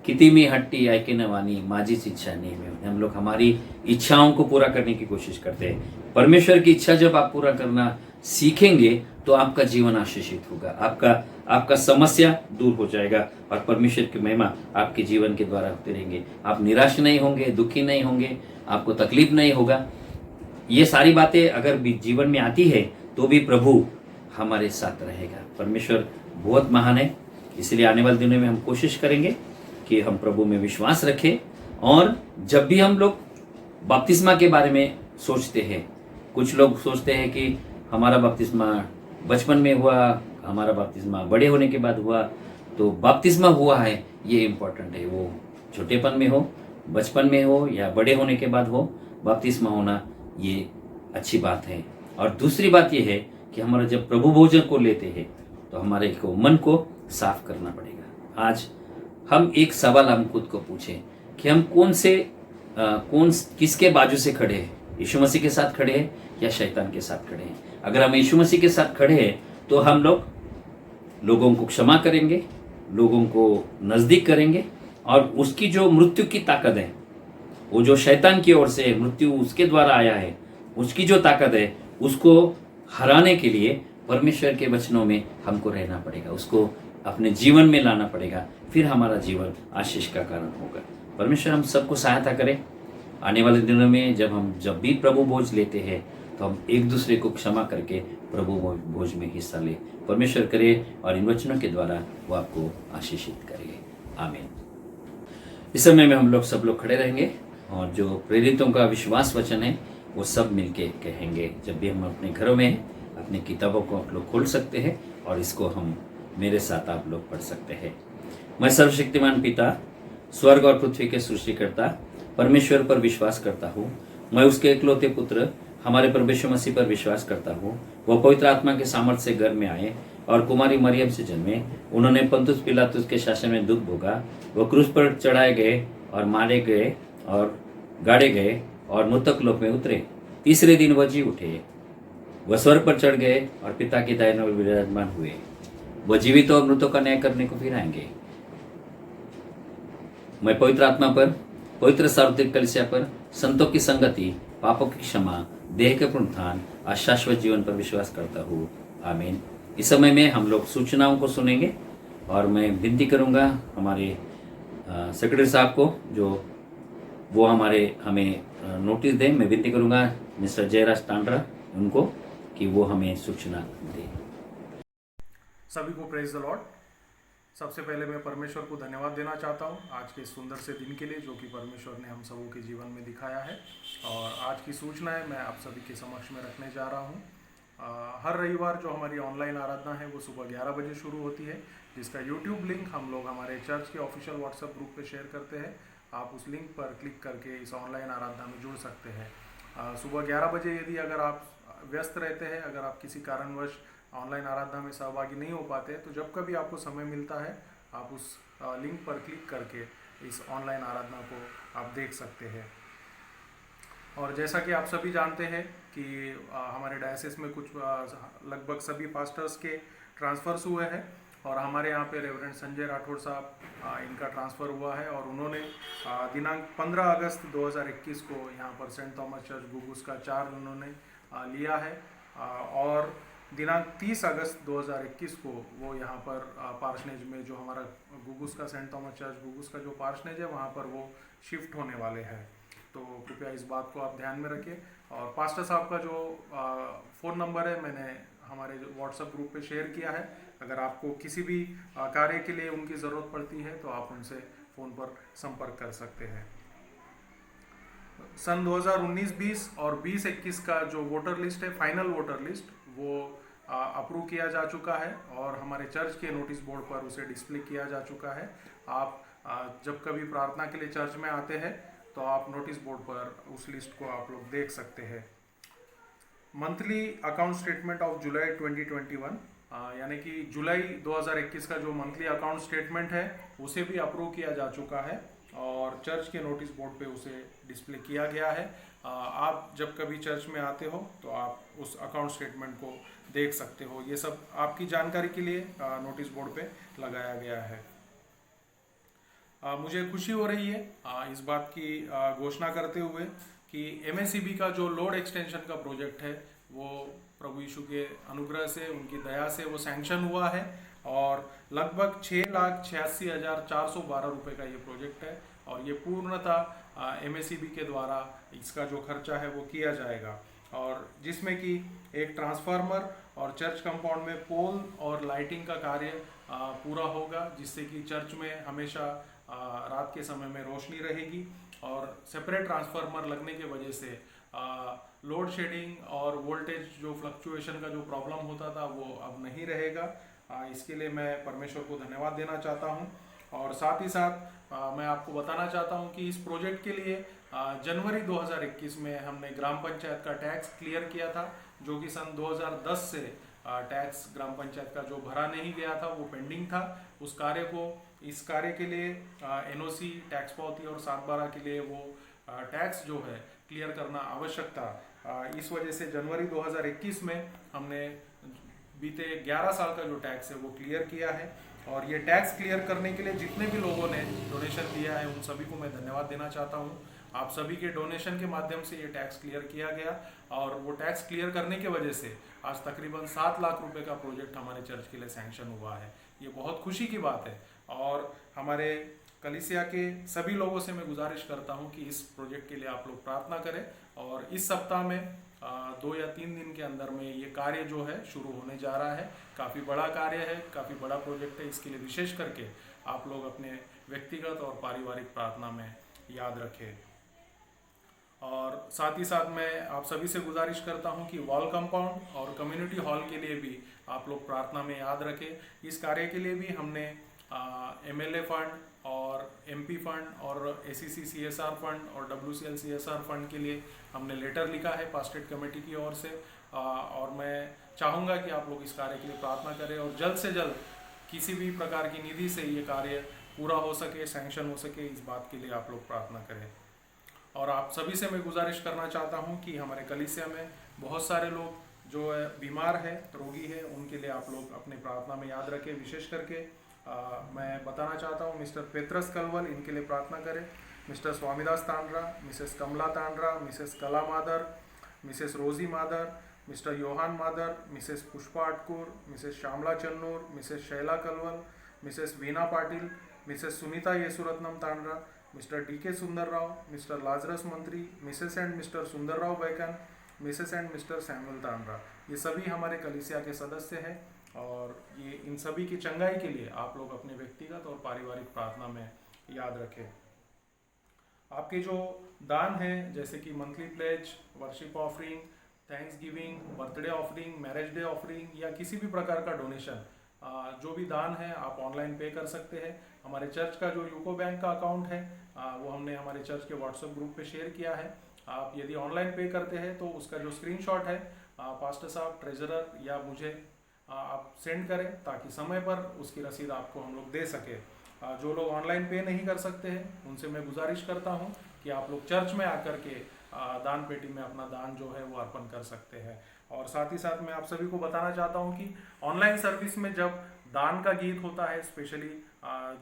किती मी हट्टी ऐके न वाणी माझीच इच्छा नहीं में। हम लोग हमारी इच्छाओं को पूरा करने की कोशिश करते हैं। परमेश्वर की इच्छा जब आप पूरा करना सीखेंगे तो आपका जीवन आशीषित होगा, आपका समस्या दूर हो जाएगा और परमेश्वर की महिमा आपके जीवन के द्वारा होते रहेंगे। आप निराश नहीं होंगे, दुखी नहीं होंगे, आपको तकलीफ नहीं होगा। ये सारी बातें अगर भी जीवन में आती है तो भी प्रभु हमारे साथ रहेगा। परमेश्वर बहुत महान है। इसलिए आने वाले दिनों में हम कोशिश करेंगे कि हम प्रभु में विश्वास रखें। और जब भी हम लोग बपतिस्मा के बारे में सोचते हैं, कुछ लोग सोचते हैं कि हमारा बपतिस्मा बचपन में हुआ, हमारा बपतिस्मा बड़े होने के बाद हुआ। तो बपतिस्मा हुआ है ये इम्पोर्टेंट है, वो छोटेपन में हो, बचपन में हो या बड़े होने के बाद हो, बपतिस्मा होना ये अच्छी बात है। और दूसरी बात ये है कि हमारा जब प्रभु भोजन को लेते हैं तो हमारे को मन को साफ करना पड़ेगा। आज हम एक सवाल हम खुद को पूछें कि हम किसके बाजू से खड़े हैं, यीशु मसीह के साथ खड़े हैं या शैतान के साथ खड़े हैं। अगर हम यीशु मसीह के साथ खड़े हैं तो हम लोगों को क्षमा करेंगे, लोगों को नज़दीक करेंगे और उसकी जो मृत्यु की ताकत है, वो जो शैतान की ओर से मृत्यु उसके द्वारा आया है, उसकी जो ताकत है उसको हराने के लिए परमेश्वर के वचनों में हमको रहना पड़ेगा, उसको अपने जीवन में लाना पड़ेगा। फिर हमारा जीवन आशीष का कारण होगा। परमेश्वर हम सबको सहायता करें। आने वाले दिनों में जब भी प्रभु भोज लेते हैं तो हम एक दूसरे को क्षमा करके प्रभु भोज में हिस्सा ले। परमेश्वर करे और इन वचनों के द्वारा वो आपको आशीषित करें। आमीन। इस समय में हम लोग सब लोग खड़े रहेंगे और जो प्रेरितों का विश्वास वचन है वो सब मिलके कहेंगे। जब भी हम अपने घरों में हैं, अपनी किताबों को आप लोग खोल सकते हैं और इसको हम मेरे साथ आप लोग पढ़ सकते हैं। मैं सर्वशक्तिमान पिता, स्वर्ग और पृथ्वी के सृष्टिकर्ता परमेश्वर पर विश्वास करता हूँ। मैं उसके इकलौते पुत्र हमारे प्रभु यीशु मसीह पर विश्वास करता हूँ। वह पवित्र आत्मा के सामर्थ्य से घर में आए और कुमारी मरियम से जन्मे। उन्होंने पंतुस पिलातुस के शासन में दुख भोगा। वह क्रूस पर चढ़ाए गए और मारे गए और गाड़े गए और मृतक लोक में उतरे। तीसरे दिन वह जी उठे। वह स्वर्ग पर चढ़ गए और पिता की दाहिने ओर विराजमान हुए। वह जीवित और मृतों का न्याय करने को फिर आएंगे। मैं पवित्र आत्मा पर, पवित्र सार्वत्रिक कलीसिया पर, संतों की संगति, पापों की क्षमा, देह के पुनरुत्थान और शाश्वत जीवन पर विश्वास करता हूँ। आमीन। इस समय में हम लोग सूचनाओं को सुनेंगे और मैं विनती करूंगा हमारे सेक्रेटरी साहब को जो वो हमें नोटिस दें। मैं विनती करूंगा मिस्टर जयराज टांड्रा उनको कि वो हमें सूचना दें। सभी को प्रेज द लॉर्ड। सबसे पहले मैं परमेश्वर को धन्यवाद देना चाहता हूँ आज के इस सुंदर से दिन के लिए जो कि परमेश्वर ने हम सबों के जीवन में दिखाया है। और आज की सूचनाएं मैं आप सभी के समक्ष में रखने जा रहा हूँ। हर रविवार जो हमारी ऑनलाइन आराधना है वो सुबह 11 बजे शुरू होती है, जिसका यूट्यूब लिंक हम लोग हमारे चर्च के ऑफिशियल व्हाट्सएप ग्रुप पे शेयर करते हैं। आप उस लिंक पर क्लिक करके इस ऑनलाइन आराधना में जुड़ सकते हैं। सुबह 11 बजे यदि अगर आप व्यस्त रहते हैं, अगर आप किसी कारणवश ऑनलाइन आराधना में सहभागी नहीं हो पाते, तो जब कभी आपको समय मिलता है आप उस लिंक पर क्लिक करके इस ऑनलाइन आराधना को आप देख सकते हैं। और जैसा कि आप सभी जानते हैं कि हमारे डायसिस में कुछ लगभग सभी पास्टर्स के ट्रांसफ़र्स हुए हैं और हमारे यहाँ पे रेवरेंड संजय राठौड़ साहब इनका ट्रांसफ़र हुआ है और उन्होंने दिनांक 15 अगस्त 2021 को यहाँ पर सेंट थॉमस चर्च गुगुस का चार्ज उन्होंने लिया है और दिनांक 30 अगस्त 2021 को वो यहाँ पर पार्शनेज में जो हमारा गुगुस का सेंट थॉमस चर्च गुगुस का जो पार्शनेज है वहाँ पर वो शिफ्ट होने वाले हैं। तो कृपया इस बात को आप ध्यान में रखें। और पास्टर साहब का जो फ़ोन नंबर है मैंने हमारे व्हाट्सएप ग्रुप पे शेयर किया है। अगर आपको किसी भी कार्य के लिए उनकी ज़रूरत पड़ती है तो आप उनसे फ़ोन पर संपर्क कर सकते हैं। सन 2019-20 और 20-21 का जो वोटर लिस्ट है, फाइनल वोटर लिस्ट, वो अप्रूव किया जा चुका है और हमारे चर्च के नोटिस बोर्ड पर उसे डिस्प्ले किया जा चुका है। आप जब कभी प्रार्थना के लिए चर्च में आते हैं तो आप नोटिस बोर्ड पर उस लिस्ट को आप लोग देख सकते हैं। Monthly account statement of July 2021 यानी कि जुलाई 2021 का जो मंथली अकाउंट स्टेटमेंट है उसे भी अप्रूव किया जा चुका है और चर्च के नोटिस बोर्ड पे उसे डिस्प्ले किया गया है। आप जब कभी चर्च में आते हो तो आप उस अकाउंट स्टेटमेंट को देख सकते हो। ये सब आपकी जानकारी के लिए नोटिस बोर्ड पे लगाया गया है। मुझे खुशी हो रही है इस बात की घोषणा करते हुए कि MACB का जो लोड एक्सटेंशन का प्रोजेक्ट है वो प्रभु यीशु के अनुग्रह से, उनकी दया से वो सैंक्शन हुआ है और लगभग 6,86,412 रुपये का ये प्रोजेक्ट है और ये पूर्णतः MACB के द्वारा इसका जो खर्चा है वो किया जाएगा और जिसमें कि एक ट्रांसफार्मर और चर्च कंपाउंड में पोल और लाइटिंग का कार्य पूरा होगा, जिससे कि चर्च में हमेशा रात के समय में रोशनी रहेगी और सेपरेट ट्रांसफार्मर लगने के वजह से लोड शेडिंग और वोल्टेज जो फ्लक्चुएशन का जो प्रॉब्लम होता था वो अब नहीं रहेगा। इसके लिए मैं परमेश्वर को धन्यवाद देना चाहता हूं और साथ ही साथ मैं आपको बताना चाहता हूं कि इस प्रोजेक्ट के लिए जनवरी 2021 में हमने ग्राम पंचायत का टैक्स क्लियर किया था, जो कि सन 2010 से टैक्स ग्राम पंचायत का जो भरा नहीं गया था वो पेंडिंग था। इस कार्य के लिए NOC, टैक्स पावती और 7/12 के लिए वो टैक्स जो है क्लियर करना आवश्यक था। इस वजह से जनवरी 2021 में हमने बीते 11 साल का जो टैक्स है वो क्लियर किया है और ये टैक्स क्लियर करने के लिए जितने भी लोगों ने डोनेशन दिया है उन सभी को मैं धन्यवाद देना चाहता हूँ। आप सभी के डोनेशन के माध्यम से ये टैक्स क्लियर किया गया और वो टैक्स क्लियर करने की वजह से आज तकरीबन 7 लाख रुपए का प्रोजेक्ट हमारे चर्च के लिए सैंक्शन हुआ है। ये बहुत खुशी की बात है और हमारे कलीसिया के सभी लोगों से मैं गुजारिश करता हूं कि इस प्रोजेक्ट के लिए आप लोग प्रार्थना करें और इस सप्ताह में 2 या 3 दिन के अंदर में ये कार्य जो है शुरू होने जा रहा है। काफ़ी बड़ा कार्य है, काफ़ी बड़ा प्रोजेक्ट है। इसके लिए विशेष करके आप लोग अपने व्यक्तिगत और पारिवारिक प्रार्थना में याद रखें। और साथ ही साथ मैं आप सभी से गुजारिश करता हूं कि वॉल कंपाउंड और कम्युनिटी हॉल के लिए भी आप लोग प्रार्थना में याद रखें। इस कार्य के लिए भी हमने MLA फंड और MP फंड और ACC CSR फंड और WCL CSR फंड के लिए हमने लेटर लिखा है पास्टेट कमेटी की ओर से, और मैं चाहूँगा कि आप लोग इस कार्य के लिए प्रार्थना करें और जल्द से जल्द किसी भी प्रकार की निधि से ये कार्य पूरा हो सके, सैंक्शन हो सके, इस बात के लिए आप लोग प्रार्थना करें। और आप सभी से मैं गुजारिश करना चाहता हूं कि हमारे कलीसिया में बहुत सारे लोग जो है बीमार है, रोगी है, उनके लिए आप लोग अपने प्रार्थना में याद रखें। विशेष करके मैं बताना चाहता हूं मिस्टर पेत्रस कलवल, इनके लिए प्रार्थना करें। Mr Swamidas Tandra, Mrs Kamala Tandra, Mrs Kala Madar, Mrs Rosy Madar, Mr Yohan Madar, Mrs Pushpa Atkur, Mrs Shyamala Channur, Mrs Shaila Kalwal, Mrs Veena Patil, Mrs Sunita Yesuratnam Tandra, Mr DK Sundar Rao, Mr Lazarus Mantri, Mrs and Mr Sundar Rao Baikan, Mrs and Mr Samuel Tandra, ये सभी हमारे कलीसिया के सदस्य हैं और ये इन सभी की चंगाई के लिए आप लोग अपने व्यक्तिगत और पारिवारिक प्रार्थना में याद रखें। आपके जो दान हैं जैसे कि monthly pledge, worship offering, thanksgiving, birthday offering, marriage day offering या किसी भी प्रकार का डोनेशन, जो भी दान है आप ऑनलाइन पे कर सकते हैं। हमारे चर्च का जो यूको बैंक का अकाउंट है वो हमने हमारे चर्च के व्हाट्सएप ग्रुप पे शेयर किया है। आप यदि ऑनलाइन पे करते हैं तो उसका जो स्क्रीनशॉट है पास्टर साहब, ट्रेजरर या मुझे आप सेंड करें ताकि समय पर उसकी रसीद आपको हम लोग दे सके। जो लोग ऑनलाइन पे नहीं कर सकते हैं उनसे मैं गुजारिश करता हूं कि आप लोग चर्च में आकर के दान पेटी में अपना दान जो है वो अर्पण कर सकते हैं। और साथ ही साथ मैं आप सभी को बताना चाहता हूं कि ऑनलाइन सर्विस में जब दान का गीत होता है, स्पेशली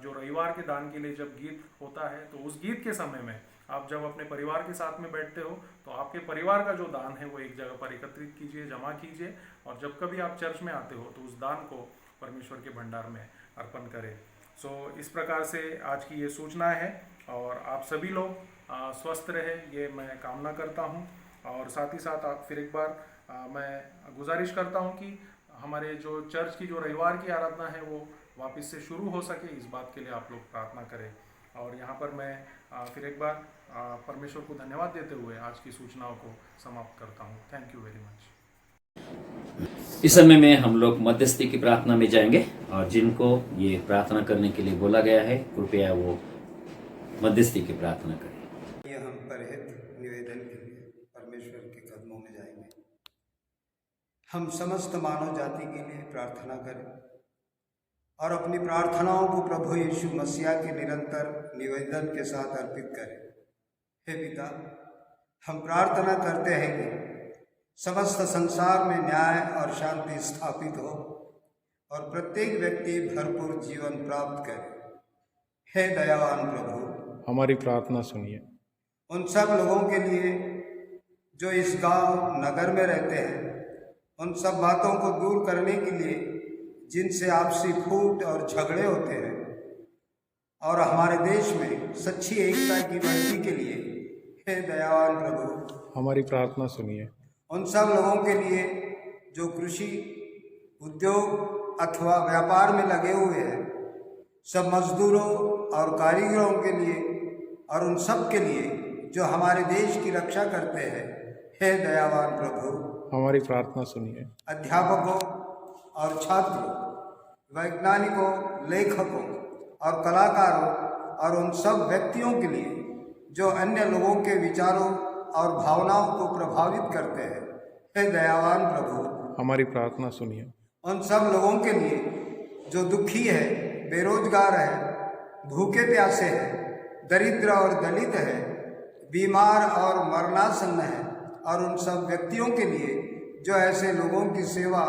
जो रविवार के दान के लिए जब गीत होता है, तो उस गीत के समय में आप जब अपने परिवार के साथ में बैठते हो तो आपके परिवार का जो दान है वो एक जगह पर एकत्रित कीजिए, जमा कीजिए और जब कभी आप चर्च में आते हो तो उस दान को परमेश्वर के भंडार में अर्पण करें। इस प्रकार से आज की ये सूचना है और आप सभी लोग स्वस्थ रहे ये मैं कामना करता हूँ। और साथ ही साथ आप फिर एक बार मैं गुजारिश करता हूँ कि हमारे जो चर्च की जो रविवार की आराधना है वो वापस से शुरू हो सके, इस बात के लिए आप लोग प्रार्थना करें। और यहाँ पर मैं फिर एक बार परमेश्वर को धन्यवाद देते हुए आज की सूचनाओं को समाप्त करता हूँ। Thank you very much. इस समय में हम लोग मध्यस्थी की प्रार्थना में जाएंगे और जिनको ये प्रार्थना करने के लिए बोला गया है कृपया वो मध्यस्थी की प्रार्थना करें। ये हम परहित निवेदन के लिए परमेश्वर के कदमों में जाएंगे। हम समस्त मानव जाति के लिए प्रार्थना करें और अपनी प्रार्थनाओं को प्रभु यीशु मसीह के निरंतर निवेदन के साथ अर्पित करें। हे पिता, हम प्रार्थना करते हैं कि समस्त संसार में न्याय और शांति स्थापित हो और प्रत्येक व्यक्ति भरपूर जीवन प्राप्त करे। हे दयावान प्रभु, हमारी प्रार्थना सुनिए। उन सब लोगों के लिए जो इस गांव नगर में रहते हैं, उन सब बातों को दूर करने के लिए जिनसे आपसी फूट और झगड़े होते हैं और हमारे देश में सच्ची एकता की बढ़ती के लिए, हे दयावान प्रभु, हमारी प्रार्थना सुनिए। उन सब लोगों के लिए जो कृषि, उद्योग अथवा व्यापार में लगे हुए हैं, सब मजदूरों और कारीगरों के लिए और उन सब के लिए जो हमारे देश की रक्षा करते हैं, हे दयावान प्रभु, हमारी प्रार्थना सुनिए। अध्यापकों और छात्रों, वैज्ञानिकों, लेखकों और कलाकारों और उन सब व्यक्तियों के लिए जो अन्य लोगों के विचारों और भावनाओं को प्रभावित करते हैं, हे दयावान प्रभु, हमारी प्रार्थना सुनिए। उन सब लोगों के लिए जो दुखी है, बेरोजगार है, भूखे प्यासे है, दरिद्र और दलित है, बीमार और मरणासन्न है और उन सब व्यक्तियों के लिए जो ऐसे लोगों की सेवा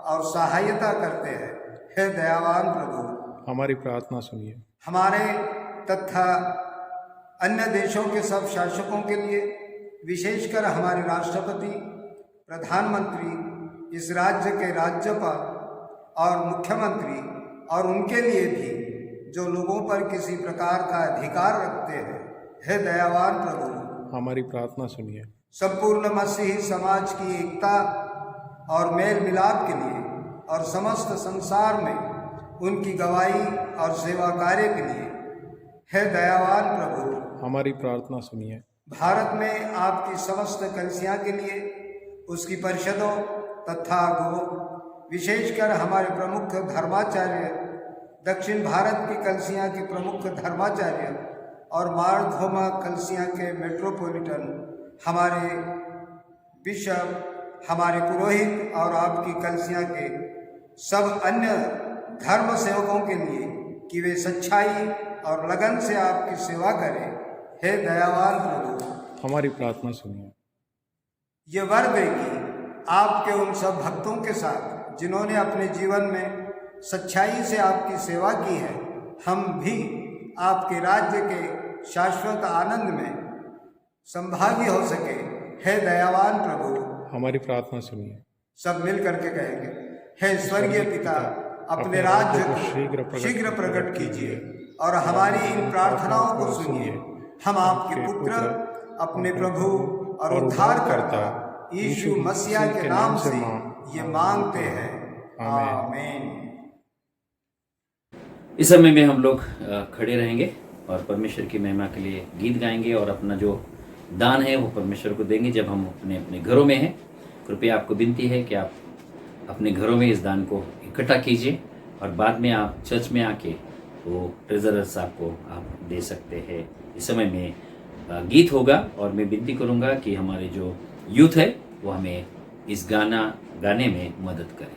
और सहायता करते हैं, हे दयावान प्रभु, हमारी प्रार्थना सुनिए। हमारे तथा अन्य देशों के सब शासकों के लिए, विशेषकर हमारे राष्ट्रपति, प्रधानमंत्री, इस राज्य के राज्यपाल और मुख्यमंत्री और उनके लिए भी जो लोगों पर किसी प्रकार का अधिकार रखते हैं, हे दयावान प्रभु, हमारी प्रार्थना सुनिए। संपूर्ण मसीही समाज की एकता और मेल मिलाप के लिए और समस्त संसार में उनकी गवाही और सेवा कार्य के लिए हे दयावान प्रभु हमारी प्रार्थना सुनिए। भारत में आपकी समस्त कलिसियां के लिए, उसकी परिषदों तथा विशेषकर हमारे प्रमुख धर्माचार्य, दक्षिण भारत की कलिसियां के प्रमुख धर्माचार्य और मारधोमा कलिसियां के मेट्रोपॉलिटन, हमारे बिशप, हमारे पुरोहित और आपकी कलिसियां के सब अन्य धर्म सेवकों के लिए कि वे सच्चाई और लगन से आपकी सेवा करें। हे दयावान प्रभु हमारी प्रार्थना सुनिए। ये वर दे कि आपके उन सब भक्तों के साथ जिन्होंने अपने जीवन में सच्चाई से आपकी सेवा की है, हम भी आपके राज्य के शाश्वत आनंद में संभागी हो सके। हे दयावान प्रभु हमारी प्रार्थना सुनिए। सब मिल करके कहेंगे, हे स्वर्गीय पिता, अपने राज्य को शीघ्र प्रकट कीजिए और हमारी इन प्रार्थनाओं को सुनिए। हम आपके पुत्र, अपने प्रभु और उद्धारकर्ता यीशु मसीह के नाम से ये मांगते हैं, आमीन। इस समय में हम लोग खड़े रहेंगे और परमेश्वर की महिमा के लिए गीत गाएंगे और अपना जो दान है वो परमेश्वर को देंगे। जब हम अपने अपने घरों में हैं, कृपया आपको विनती है कि आप अपने घरों में इस दान को इकट्ठा कीजिए और बाद में आप चर्च में आके वो ट्रेजरर साहब को आप दे सकते हैं। इस समय में गीत होगा और मैं विनती करूंगा कि हमारे जो यूथ है वो हमें इस गाने में मदद करें।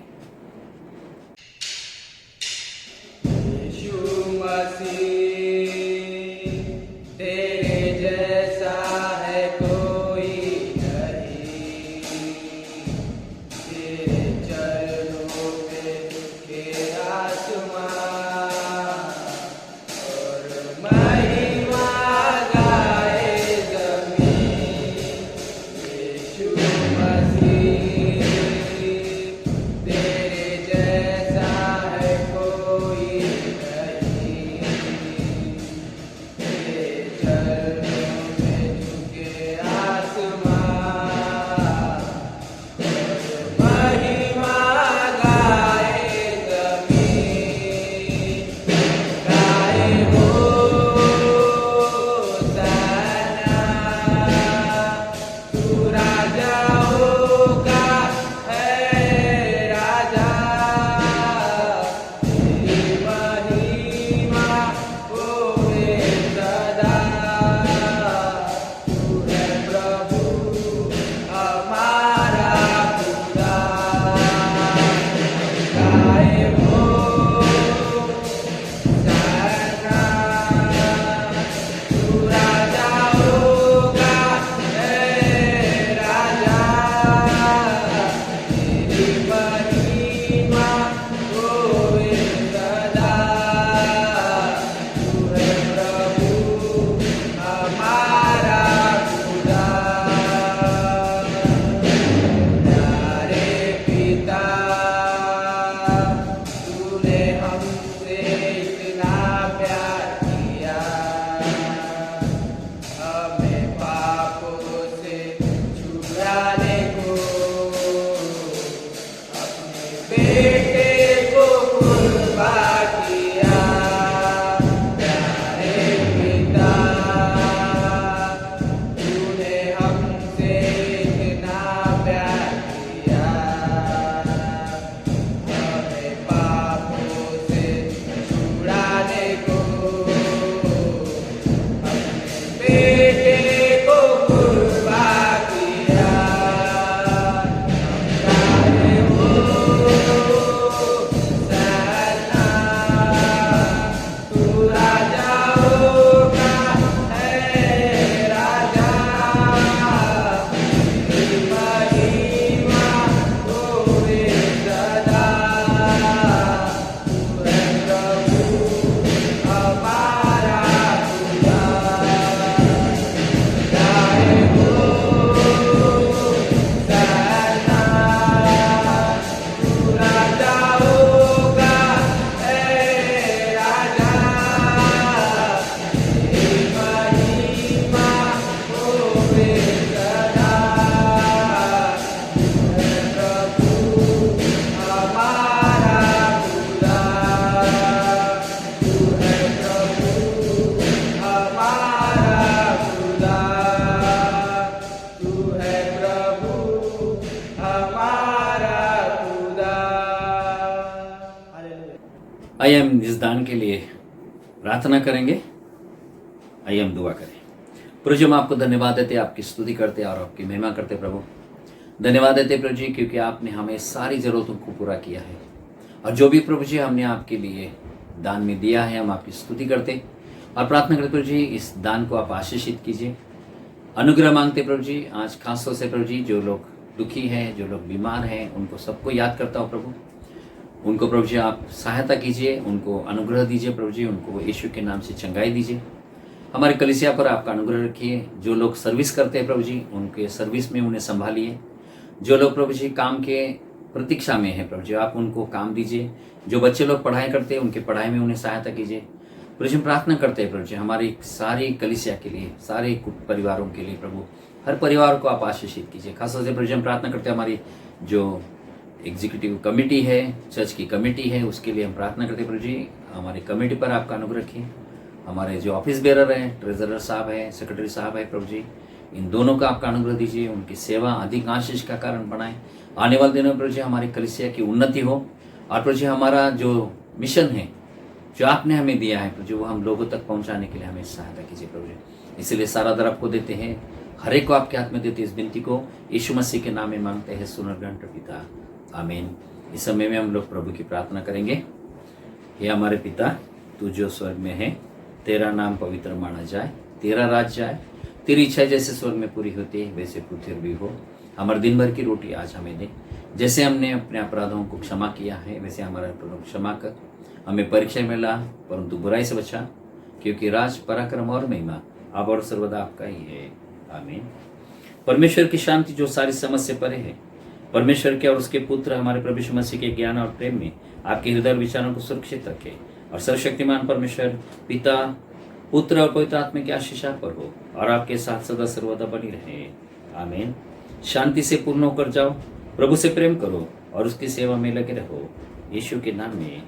आइए हम इस दान के लिए प्रार्थना करेंगे। आइए हम दुआ करें। प्रभु जी, हम आपको धन्यवाद देते, आपकी स्तुति करते और आपकी महिमा करते। प्रभु धन्यवाद देते प्रभु जी, क्योंकि आपने हमें सारी ज़रूरतों को पूरा किया है, और जो भी प्रभु जी हमने आपके लिए दान में दिया है, हम आपकी स्तुति करते और प्रार्थना करते प्रभु जी, इस दान को आप आशीषित कीजिए। अनुग्रह मांगते प्रभु जी, आज खास तौर से प्रभु जी जो लोग दुखी हैं, जो लोग बीमार हैं, उनको सबको याद करता हूँ प्रभु। उनको प्रभु जी आप सहायता कीजिए, उनको अनुग्रह दीजिए प्रभु जी, उनको यीशु के नाम से चंगाई दीजिए। हमारी कलीसिया पर आपका अनुग्रह रखिए। जो लोग सर्विस करते हैं प्रभु जी, उनके सर्विस में उन्हें संभालिए। जो लोग प्रभु जी काम के प्रतीक्षा में हैं प्रभु जी, आप उनको काम दीजिए। जो बच्चे लोग पढ़ाई करते हैं, उनके पढ़ाई में उन्हें सहायता कीजिए। प्रभु जी प्रार्थना करते हैं प्रभु जी हमारी सारी कलीसिया के लिए, सारे परिवारों के लिए प्रभु, हर परिवार को आप आशीषित कीजिए। खासतौर से प्रभु जी हम प्रार्थना करते हैं हमारी जो एग्जीक्यूटिव कमेटी है, चर्च की कमेटी है, उसके लिए हम प्रार्थना करते हैं प्रभु जी हमारी कमेटी पर आपका अनुग्रह रखिए। हमारे जो ऑफिस बेरर हैं, ट्रेजरर साहब है, सेक्रेटरी साहब है प्रभु जी, इन दोनों का आपका अनुग्रह दीजिए। उनकी सेवा अधिक आशीष का कारण बनाए। आने वाले दिनों में प्रभु जी हमारी कलीसिया की उन्नति हो, और प्रभु जी हमारा जो मिशन है, जो आपने हमें दिया है प्रभु जी, वो हम लोगों तक पहुंचाने के लिए हमें सहायता कीजिए प्रभु जी। इसलिए सारा दर आपको देते हैं, हर एक को आपके हाथ में देते। इस विनती को यीशु मसीह के नाम में मांगते हैं, सुनर ग्रहण पिता, आमीन। इस समय में हम लोग प्रभु की प्रार्थना करेंगे। हे हमारे पिता, तू जो स्वर्ग में है, तेरा नाम पवित्र माना जाए, तेरा राज्य आए, तेरी इच्छा जैसे स्वर्ग में पूरी होती है वैसे पृथ्वी भी हो। हमारे दिन भर की रोटी आज हमें दे, जैसे हमने अपने अपराधों को क्षमा किया है वैसे हमारा अपराधों को क्षमा कर। हमें परीक्षा में ला, परंतु बुराई से बचा, क्योंकि राज, पराक्रम और महिमा अब और सर्वदा आपका ही है, आमीन। परमेश्वर की शांति जो सारी समझ से परे है, परमेश्वर के और उसके पुत्र हमारे प्रभु यीशु मसीह के ज्ञान और प्रेम में आपके हृदय और विचारों को सुरक्षित रखे, और सर्वशक्तिमान परमेश्वर पिता, पुत्र और पवित्र आत्मा की आशीष आप पर हो, और आपके साथ सदा सर्वदा बनी रहे, आमीन। शांति से पूर्ण होकर जाओ, प्रभु से प्रेम करो और उसकी सेवा में लगे रहो, यीशु के नाम में।